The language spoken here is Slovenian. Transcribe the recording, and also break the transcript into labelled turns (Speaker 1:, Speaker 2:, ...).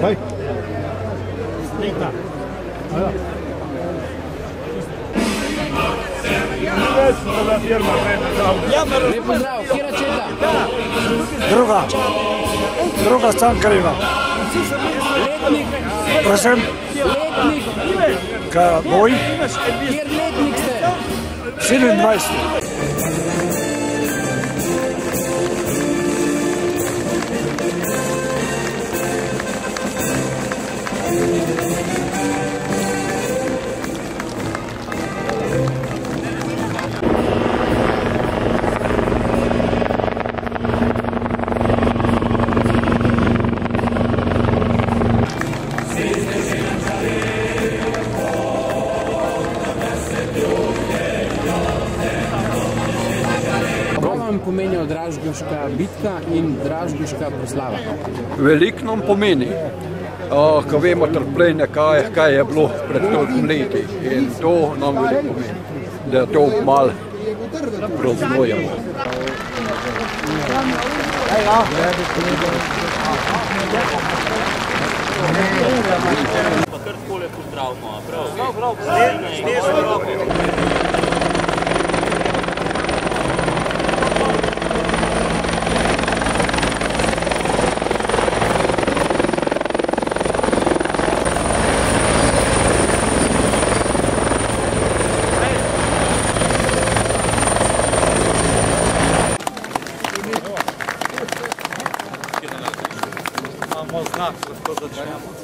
Speaker 1: Kaj?
Speaker 2: Lep pozdrav, kjera četa?
Speaker 3: Druga Cankarjeva.
Speaker 2: Letnik?
Speaker 3: Prosim?
Speaker 2: Letnik?
Speaker 3: Moj?
Speaker 2: Kjer letnik ste?
Speaker 3: 27.
Speaker 2: Kaj vam pomenijo Dražgoška bitka in Dražgoška proslava?
Speaker 4: Veliko nam pomeni, ko vemo trpljenje, kaj je bilo pred toliko leti. In to nam veliko pomeni, da to malo praznujemo.
Speaker 5: Pa kar takole pozdravimo, prav? S desno roko. Imamo znak, lahko začnemo.